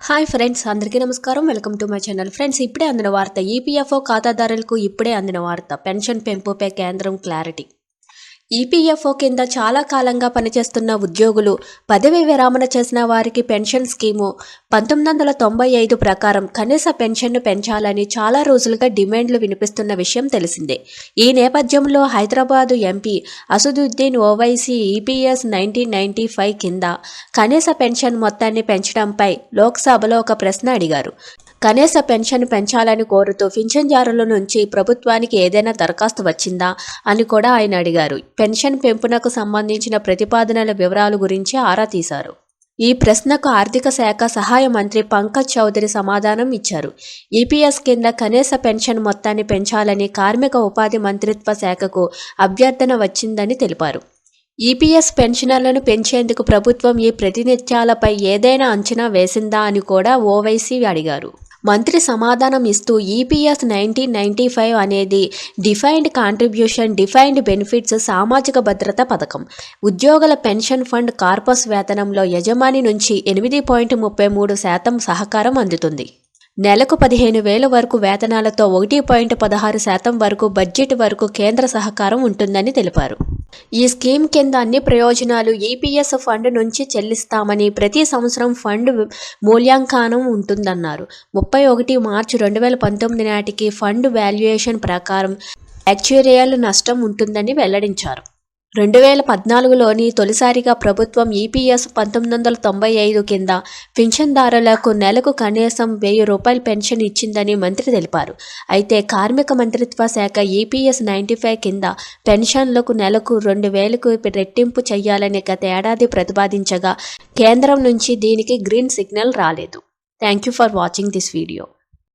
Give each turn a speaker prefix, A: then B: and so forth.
A: Hi friends, అందరికీ నమస్కారం. Welcome to my channel. Friends, ఇప్పుడే అందిన వార్త. ఈపీఎఫ్ఓ ఖాతాదారులకు ఇప్పుడే అందిన వార్త. పెన్షన్ పెంపుపై కేంద్రం క్లారిటీ. ఈపీఎఫ్ఓ కింద చాలా కాలంగా పనిచేస్తున్న ఉద్యోగులు పదవీ విరమణ చేసిన వారికి పెన్షన్ స్కీము 1995 ప్రకారం కనీస పెన్షన్ను పెంచాలని చాలా రోజులుగా డిమాండ్లు వినిపిస్తున్న విషయం తెలిసిందే. ఈ నేపథ్యంలో హైదరాబాదు ఎంపీ అసదుద్దీన్ ఓవైసీ ఈపీఎస్ 1995 కింద కనీస పెన్షన్ మొత్తాన్ని పెంచడంపై లోక్సభలో ఒక ప్రశ్న అడిగారు. కనీస పెన్షన్ పెంచాలని కోరుతూ పింఛన్దారుల నుంచి ప్రభుత్వానికి ఏదైనా దరఖాస్తు వచ్చిందా అని కూడా ఆయన అడిగారు. పెన్షన్ పెంపునకు సంబంధించిన ప్రతిపాదనల వివరాల గురించి ఆరా తీశారు. ఈ ప్రశ్నకు ఆర్థిక శాఖ సహాయ మంత్రి పంకజ్ చౌదరి సమాధానం ఇచ్చారు. ఈపీఎస్ కింద కనీస పెన్షన్ మొత్తాన్ని పెంచాలని కార్మిక ఉపాధి మంత్రిత్వ శాఖకు అభ్యర్థన వచ్చిందని తెలిపారు. ఈపీఎస్ పెన్షనర్లను పెంచేందుకు ప్రభుత్వం ఈ ప్రతినిత్యాలపై ఏదైనా అంచనా వేసిందా అని కూడా ఓవైసీ అడిగారు. మంత్రి సమాధానం ఇస్తూ ఈపీఎస్ 1995 అనేది డిఫైన్డ్ కాంట్రిబ్యూషన్ డిఫైన్డ్ బెనిఫిట్స్ సామాజిక భద్రత పథకం. ఉద్యోగుల పెన్షన్ ఫండ్ కార్పస్ వేతనంలో యజమాని నుంచి 8.33% సహకారం అందుతుంది. నెలకు 15,000 వరకు వేతనాలతో 1.16% వరకు బడ్జెట్ వరకు కేంద్ర సహకారం ఉంటుందని తెలిపారు. ఈ స్కీమ్ కింద అన్ని ప్రయోజనాలు ఈపీఎస్ ఫండ్ నుంచి చెల్లిస్తామని, ప్రతి సంవత్సరం ఫండ్ మూల్యాంకనం ఉంటుందన్నారు. 31 మార్చి 2019 నాటికి ఫండ్ వాల్యుయేషన్ ప్రకారం యాక్చురియల్ నష్టం ఉంటుందని వెల్లడించారు. 2014లోని తొలిసారిగా ప్రభుత్వం ఈపీఎస్ 1995 కింద పింఛన్దారులకు నెలకు కనీసం ₹1,000 పెన్షన్ ఇచ్చిందని మంత్రి తెలిపారు. అయితే కార్మిక మంత్రిత్వ శాఖ ఈపీఎస్ 95 కింద పెన్షన్లకు నెలకు 2,000కు రెట్టింపు చేయాలని గత ఏడాది ప్రతిపాదించగా కేంద్రం నుంచి దీనికి గ్రీన్ సిగ్నల్ రాలేదు. Thank you for watching this video.